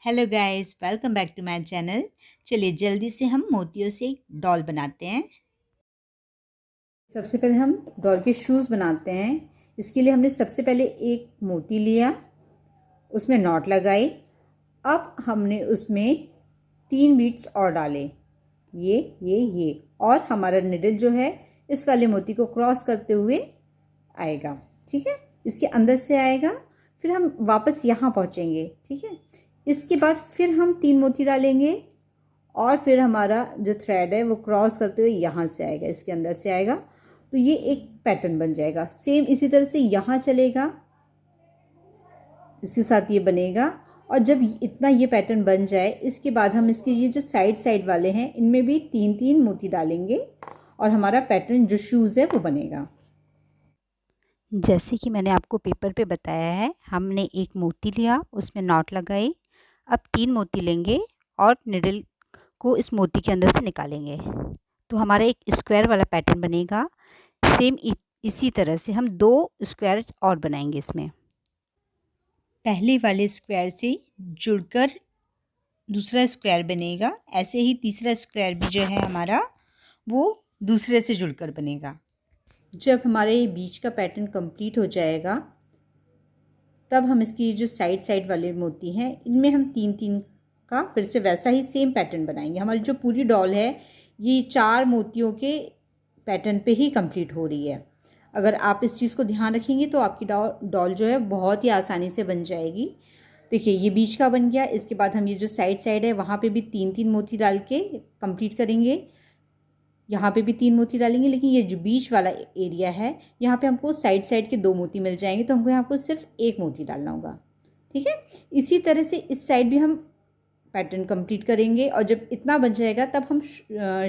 Hello guys, welcome back to my channel. चलिए जल्दी से हम मोतियों से एक डॉल बनाते हैं। सबसे पहले हम डॉल के शूज़ बनाते हैं। इसके लिए हमने सबसे पहले एक मोती लिया, उसमें नॉट लगाई। अब हमने उसमें 3 बीट्स और डाले, ये और हमारा निडल जो है इस वाले मोती को क्रॉस करते हुए आएगा। ठीक है, इसके अंदर से आएगा, फिर हम वापस यहाँ पहुँचेंगे। ठीक है, इसके बाद फिर हम 3 मोती डालेंगे और फिर हमारा जो थ्रेड है वो क्रॉस करते हुए यहाँ से आएगा, इसके अंदर से आएगा, तो ये एक पैटर्न बन जाएगा। सेम इसी तरह से यहाँ चलेगा, इसके साथ ये बनेगा। और जब इतना ये पैटर्न बन जाए, इसके बाद हम इसके ये जो साइड वाले हैं इनमें भी 3-3 मोती डालेंगे और हमारा पैटर्न जो शूज़ है वो बनेगा। जैसे कि मैंने आपको पेपर पे बताया है, हमने एक मोती लिया, उसमें नॉट लगाई। अब 3 मोती लेंगे और निडल को इस मोती के अंदर से निकालेंगे, तो हमारा एक स्क्वायर वाला पैटर्न बनेगा। सेम इसी तरह से हम 2 स्क्वायर और बनाएंगे। इसमें पहले वाले स्क्वायर से जुड़कर दूसरा स्क्वायर बनेगा। ऐसे ही तीसरा स्क्वायर भी जो है हमारा वो दूसरे से जुड़कर बनेगा। जब हमारे ये बीच का पैटर्न कंप्लीट हो जाएगा, तब हम इसकी जो साइड वाले मोती हैं इनमें हम 3-3 का फिर से वैसा ही सेम पैटर्न बनाएंगे। हमारी जो पूरी डॉल है ये 4 मोतियों के पैटर्न पे ही कंप्लीट हो रही है। अगर आप इस चीज़ को ध्यान रखेंगे तो आपकी डॉल जो है बहुत ही आसानी से बन जाएगी। देखिए ये बीच का बन गया। इसके बाद हम ये जो साइड है वहाँ पे भी 3-3 मोती डाल के कंप्लीट करेंगे। यहाँ पे भी 3 मोती डालेंगे, लेकिन ये जो बीच वाला एरिया है यहाँ पे हमको साइड के 2 मोती मिल जाएंगे, तो हमको यहाँ पर सिर्फ 1 मोती डालना होगा। ठीक है, इसी तरह से इस साइड भी हम पैटर्न कंप्लीट करेंगे और जब इतना बन जाएगा तब हम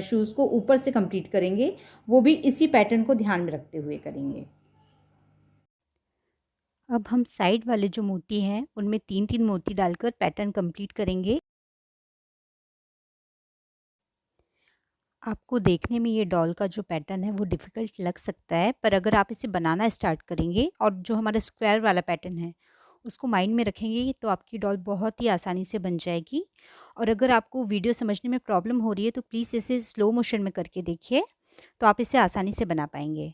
शूज़ को ऊपर से कंप्लीट करेंगे, वो भी इसी पैटर्न को ध्यान में रखते हुए करेंगे। अब हम साइड वाले जो मोती हैं उनमें 3-3 मोती डालकर पैटर्न कंप्लीट करेंगे। आपको देखने में ये डॉल का जो पैटर्न है वो डिफ़िकल्ट लग सकता है, पर अगर आप इसे बनाना स्टार्ट करेंगे और जो हमारा स्क्वायर वाला पैटर्न है उसको माइंड में रखेंगे तो आपकी डॉल बहुत ही आसानी से बन जाएगी। और अगर आपको वीडियो समझने में प्रॉब्लम हो रही है तो प्लीज़ इसे स्लो मोशन में करके देखिए, तो आप इसे आसानी से बना पाएंगे।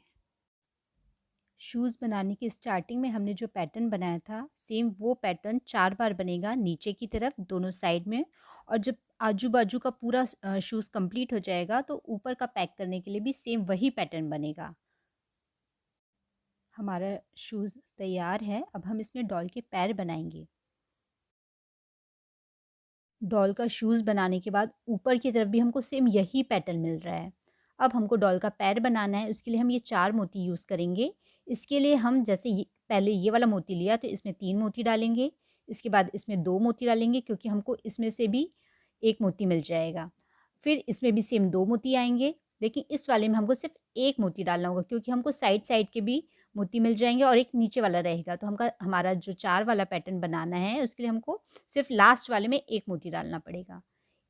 शूज़ बनाने की स्टार्टिंग में हमने जो पैटर्न बनाया था, सेम वो पैटर्न 4 बार बनेगा नीचे की तरफ दोनों साइड में। और जब आजू बाजू का पूरा शूज़ कंप्लीट हो जाएगा तो ऊपर का पैक करने के लिए भी सेम वही पैटर्न बनेगा। हमारा शूज़ तैयार है। अब हम इसमें डॉल के पैर बनाएंगे। डॉल का शूज़ बनाने के बाद ऊपर की तरफ भी हमको सेम यही पैटर्न मिल रहा है। अब हमको डॉल का पैर बनाना है, उसके लिए हम ये 4 मोती यूज़ करेंगे। इसके लिए हम जैसे पहले ये वाला मोती लिया तो इसमें 3 मोती डालेंगे, इसके बाद इसमें 2 मोती डालेंगे क्योंकि हमको इसमें से भी 1 मोती मिल जाएगा। फिर इसमें भी सेम 2 मोती आएंगे, लेकिन इस वाले में हमको सिर्फ 1 मोती डालना होगा क्योंकि हमको साइड के भी मोती मिल जाएंगे और एक नीचे वाला रहेगा। तो हमारा जो 4 वाला पैटर्न बनाना है उसके लिए हमको सिर्फ लास्ट वाले में 1 मोती डालना पड़ेगा।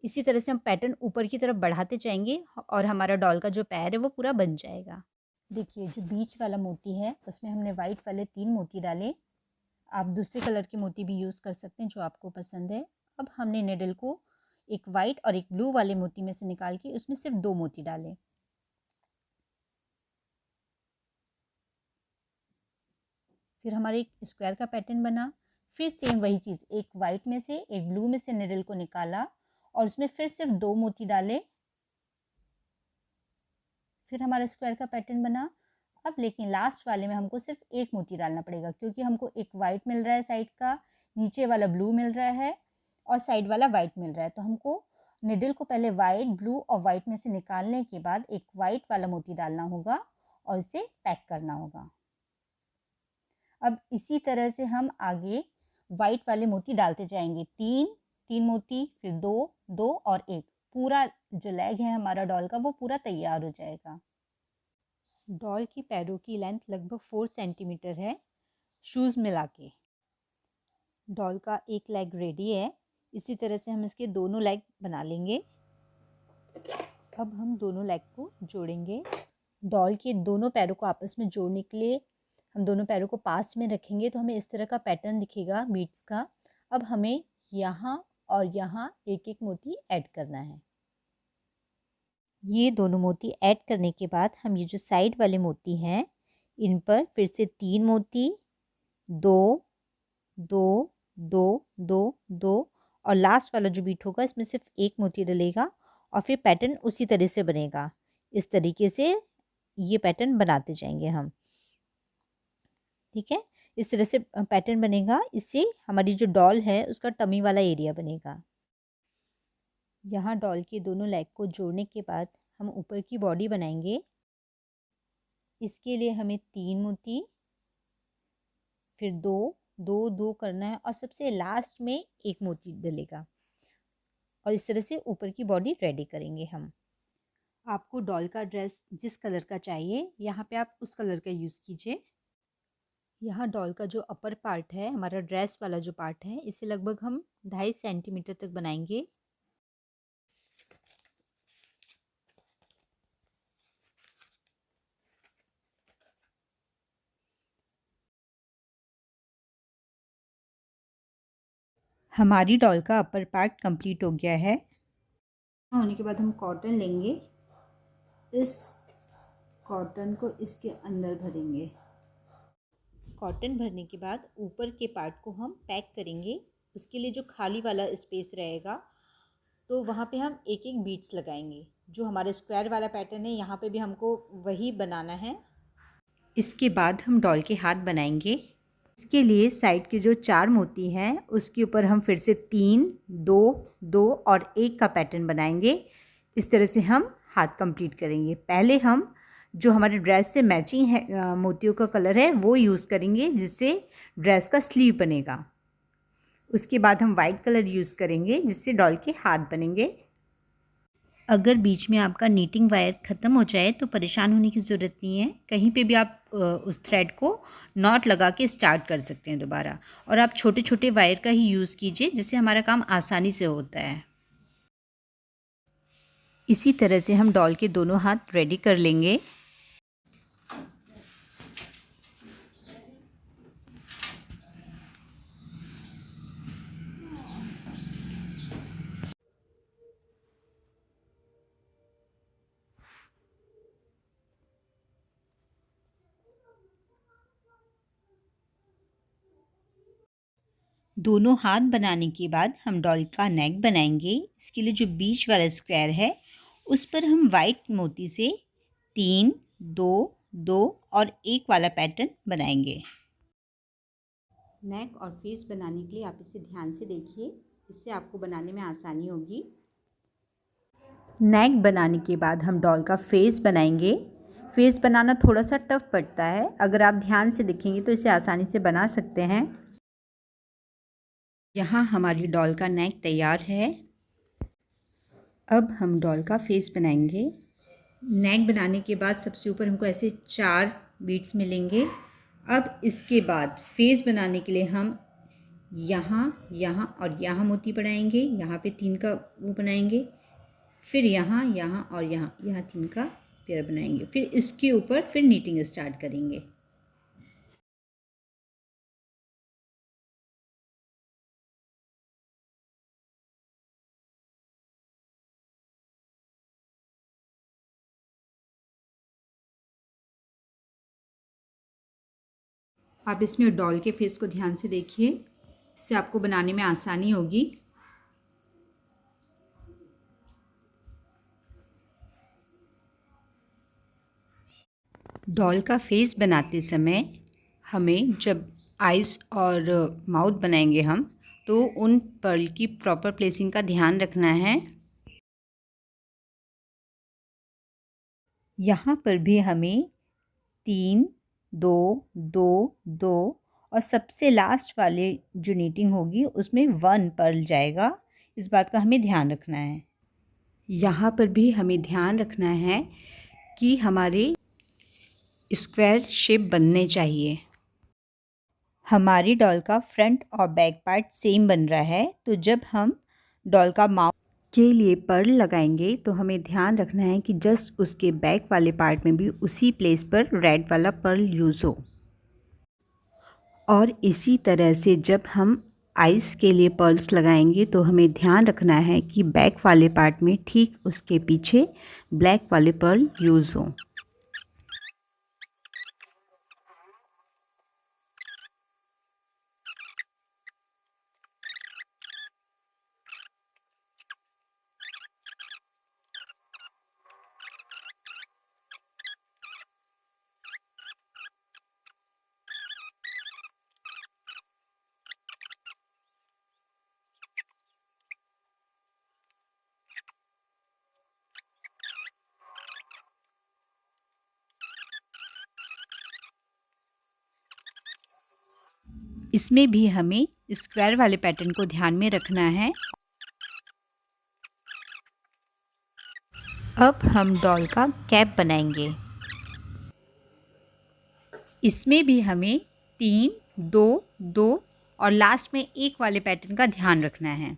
इसी तरह से हम पैटर्न ऊपर की तरफ बढ़ाते जाएंगे और हमारा डॉल का जो पैर है वो पूरा बन जाएगा। देखिए जो बीच वाला मोती है उसमें हमने वाइट वाले 3 मोती डाले। आप दूसरे कलर के मोती भी यूज़ कर सकते हैं जो आपको पसंद है। अब हमने निडल को एक वाइट और एक ब्लू वाले मोती में से निकाल के उसमें सिर्फ 2 मोती डाले। फिर हमारा एक स्क्वायर का पैटर्न बना। फिर सेम वही चीज़, एक वाइट में से एक ब्लू में से निडल को निकाला और उसमें फिर सिर्फ 2 मोती डाले। फिर हमारा स्क्वायर का पैटर्न बना। अब लेकिन लास्ट वाले में हमको सिर्फ 1 मोती डालना पड़ेगा क्योंकि हमको एक वाइट मिल रहा है साइड का, नीचे वाला ब्लू मिल रहा है और साइड वाला वाइट मिल रहा है। तो हमको निडल को पहले वाइट, ब्लू और वाइट में से निकालने के बाद एक वाइट वाला मोती डालना होगा और इसे पैक करना होगा। अब इसी तरह से हम आगे वाइट वाले मोती डालते जाएंगे। 3 मोती, फिर 2 और 1। पूरा जो लेग है हमारा डॉल का वो पूरा तैयार हो जाएगा। डॉल की पैरों की लेंथ लगभग 4 सेंटीमीटर है शूज़ मिला के। डॉल का एक लेग रेडी है। इसी तरह से हम इसके दोनों लेग बना लेंगे। अब हम दोनों लेग को जोड़ेंगे। डॉल के दोनों पैरों को आपस में जोड़ने के लिए हम दोनों पैरों को पास में रखेंगे तो हमें इस तरह का पैटर्न दिखेगा बीट्स का। अब हमें यहाँ और यहाँ एक एक मोती ऐड करना है। ये दोनों मोती ऐड करने के बाद हम ये जो साइड वाले मोती हैं इन पर फिर से 3 मोती, 2 2 2 2 2 और लास्ट वाला जो बीट होगा इसमें सिर्फ 1 मोती डलेगा और फिर पैटर्न उसी तरह से बनेगा। इस तरीके से ये पैटर्न बनाते जाएंगे हम, ठीक है। इस तरह से पैटर्न बनेगा, इससे हमारी जो डॉल है उसका टमी वाला एरिया बनेगा। यहाँ डॉल के दोनों लेग को जोड़ने के बाद हम ऊपर की बॉडी बनाएंगे। इसके लिए हमें 3 मोती, फिर 2 2 2 करना है और सबसे लास्ट में 1 मोती डलेगा और इस तरह से ऊपर की बॉडी रेडी करेंगे हम। आपको डॉल का ड्रेस जिस कलर का चाहिए यहाँ पे आप उस कलर का यूज़ कीजिए। यहाँ डॉल का जो अपर पार्ट है, हमारा ड्रेस वाला जो पार्ट है, इसे लगभग हम 2.5 सेंटीमीटर तक बनाएंगे। हमारी डॉल का अपर पार्ट कंप्लीट हो गया है। होने के बाद हम कॉटन लेंगे, इस कॉटन को इसके अंदर भरेंगे। कॉटन भरने के बाद ऊपर के पार्ट को हम पैक करेंगे। उसके लिए जो खाली वाला स्पेस रहेगा तो वहाँ पे हम एक एक बीट्स लगाएंगे। जो हमारे स्क्वायर वाला पैटर्न है यहाँ पे भी हमको वही बनाना है। इसके बाद हम डॉल के हाथ बनाएंगे। इसके लिए साइड के जो 4 मोती हैं उसके ऊपर हम फिर से 3 2 2 और 1 का पैटर्न बनाएंगे। इस तरह से हम हाथ कंप्लीट करेंगे। पहले हम जो हमारे ड्रेस से मैचिंग है मोतियों का कलर है वो यूज़ करेंगे, जिससे ड्रेस का स्लीव बनेगा। उसके बाद हम वाइट कलर यूज़ करेंगे जिससे डॉल के हाथ बनेंगे। अगर बीच में आपका नीटिंग वायर ख़त्म हो जाए तो परेशान होने की ज़रूरत नहीं है। कहीं पे भी आप उस थ्रेड को नॉट लगा के स्टार्ट कर सकते हैं दोबारा। और आप छोटे छोटे वायर का ही यूज़ कीजिए, जिससे हमारा काम आसानी से होता है। इसी तरह से हम डॉल के दोनों हाथ रेडी कर लेंगे। दोनों हाथ बनाने के बाद हम डॉल का नेक बनाएंगे। इसके लिए जो बीच वाला स्क्वायर है उस पर हम वाइट मोती से 3 2 2 और 1 वाला पैटर्न बनाएंगे। नेक और फेस बनाने के लिए आप इसे ध्यान से देखिए, इससे आपको बनाने में आसानी होगी। नेक बनाने के बाद हम डॉल का फेस बनाएंगे। फेस बनाना थोड़ा सा टफ पड़ता है, अगर आप ध्यान से देखेंगे तो इसे आसानी से बना सकते हैं। यहाँ हमारी डॉल का नेक तैयार है। अब हम डॉल का फेस बनाएंगे। नेक बनाने के बाद सबसे ऊपर हमको ऐसे 4 बीट्स मिलेंगे। अब इसके बाद फेस बनाने के लिए हम यहाँ यहाँ और यहाँ मोती बनाएंगे। यहाँ पे 3 का वो बनाएंगे, फिर यहाँ यहाँ और यहाँ 3 का पेयर बनाएंगे। फिर इसके ऊपर फिर नीटिंग स्टार्ट करेंगे। आप इसमें डॉल के फेस को ध्यान से देखिए, इससे आपको बनाने में आसानी होगी। डॉल का फेस बनाते समय हमें जब आइज़ और माउथ बनाएंगे हम, तो उन पर्ल की प्रॉपर प्लेसिंग का ध्यान रखना है। यहाँ पर भी हमें 3 2 2 2 और सबसे लास्ट वाले जो नीटिंग होगी उसमें 1 पर्ल जाएगा। इस बात का हमें ध्यान रखना है। यहाँ पर भी हमें ध्यान रखना है कि हमारे स्क्वायर शेप बनने चाहिए। हमारी डॉल का फ्रंट और बैक पार्ट सेम बन रहा है, तो जब हम डॉल का माउथ के लिए पर्ल लगाएंगे तो हमें ध्यान रखना है कि जस्ट उसके बैक वाले पार्ट में भी उसी प्लेस पर रेड वाला पर्ल यूज़ हो। और इसी तरह से जब हम आइस के लिए पर्ल्स लगाएंगे तो हमें ध्यान रखना है कि बैक वाले पार्ट में ठीक उसके पीछे ब्लैक वाले पर्ल यूज़ हों। इसमें भी हमें स्क्वायर वाले पैटर्न को ध्यान में रखना है। अब हम डॉल का कैप बनाएंगे। इसमें भी हमें 3, 2, 2 और लास्ट में 1 वाले पैटर्न का ध्यान रखना है।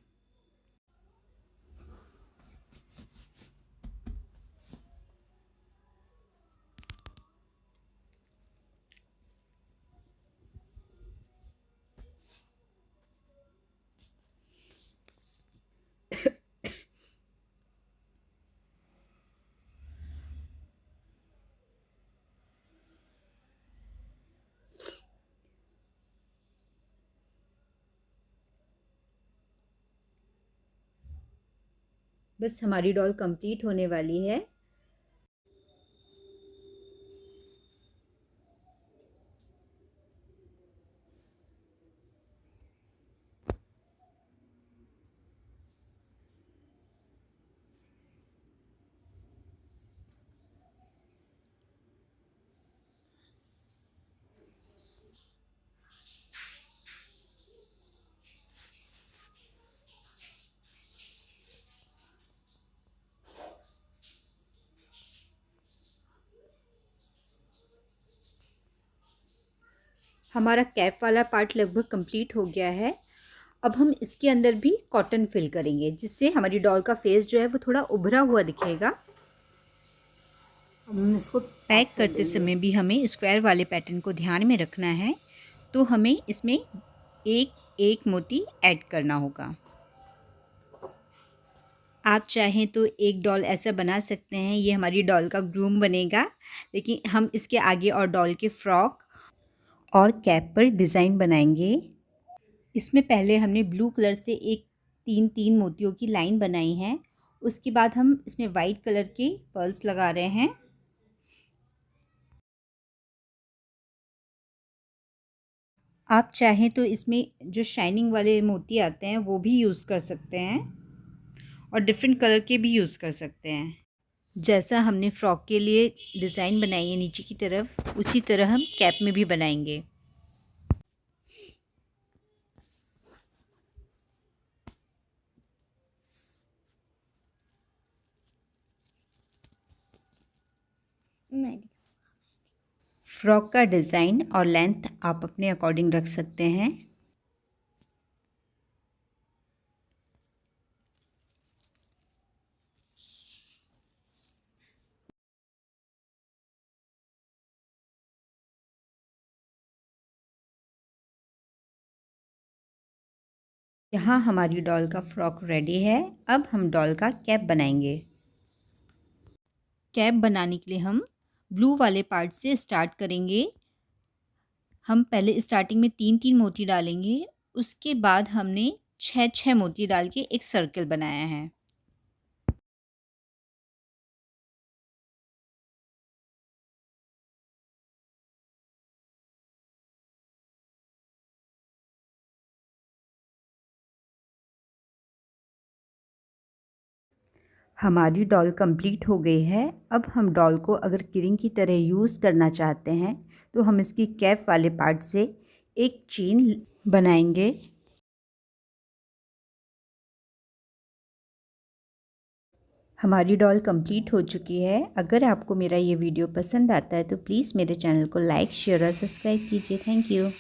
बस हमारी डॉल कंप्लीट होने वाली है। हमारा कैप वाला पार्ट लगभग कंप्लीट हो गया है। अब हम इसके अंदर भी कॉटन फिल करेंगे जिससे हमारी डॉल का फेस जो है वो थोड़ा उभरा हुआ दिखेगा। हम इसको पैक करते समय भी हमें स्क्वायर वाले पैटर्न को ध्यान में रखना है, तो हमें इसमें एक एक मोती ऐड करना होगा। आप चाहें तो एक डॉल ऐसा बना सकते हैं, ये हमारी डॉल का ग्रूम बनेगा, लेकिन हम इसके आगे और डॉल के फ्रॉक और कैप पर डिज़ाइन बनाएंगे। इसमें पहले हमने ब्लू कलर से एक 3-3 मोतियों की लाइन बनाई है। उसके बाद हम इसमें वाइट कलर के पर्ल्स लगा रहे हैं। आप चाहें तो इसमें जो शाइनिंग वाले मोती आते हैं वो भी यूज़ कर सकते हैं और डिफरेंट कलर के भी यूज़ कर सकते हैं। जैसा हमने फ्रॉक के लिए डिज़ाइन बनाई है नीचे की तरफ, उसी तरह हम कैप में भी बनाएंगे। फ्रॉक का डिज़ाइन और लेंथ आप अपने अकॉर्डिंग रख सकते हैं। यहाँ हमारी डॉल का फ्रॉक रेडी है। अब हम डॉल का कैप बनाएंगे। कैप बनाने के लिए हम ब्लू वाले पार्ट से स्टार्ट करेंगे। हम पहले स्टार्टिंग में 3-3 मोती डालेंगे, उसके बाद हमने 6-6 मोती डाल के एक सर्कल बनाया है। हमारी डॉल कंप्लीट हो गई है। अब हम डॉल को अगर किरिंग की तरह यूज़ करना चाहते हैं तो हम इसकी कैप वाले पार्ट से एक चेन बनाएंगे। हमारी डॉल कंप्लीट हो चुकी है। अगर आपको मेरा ये वीडियो पसंद आता है तो प्लीज़ मेरे चैनल को लाइक, शेयर और सब्सक्राइब कीजिए। Thank you.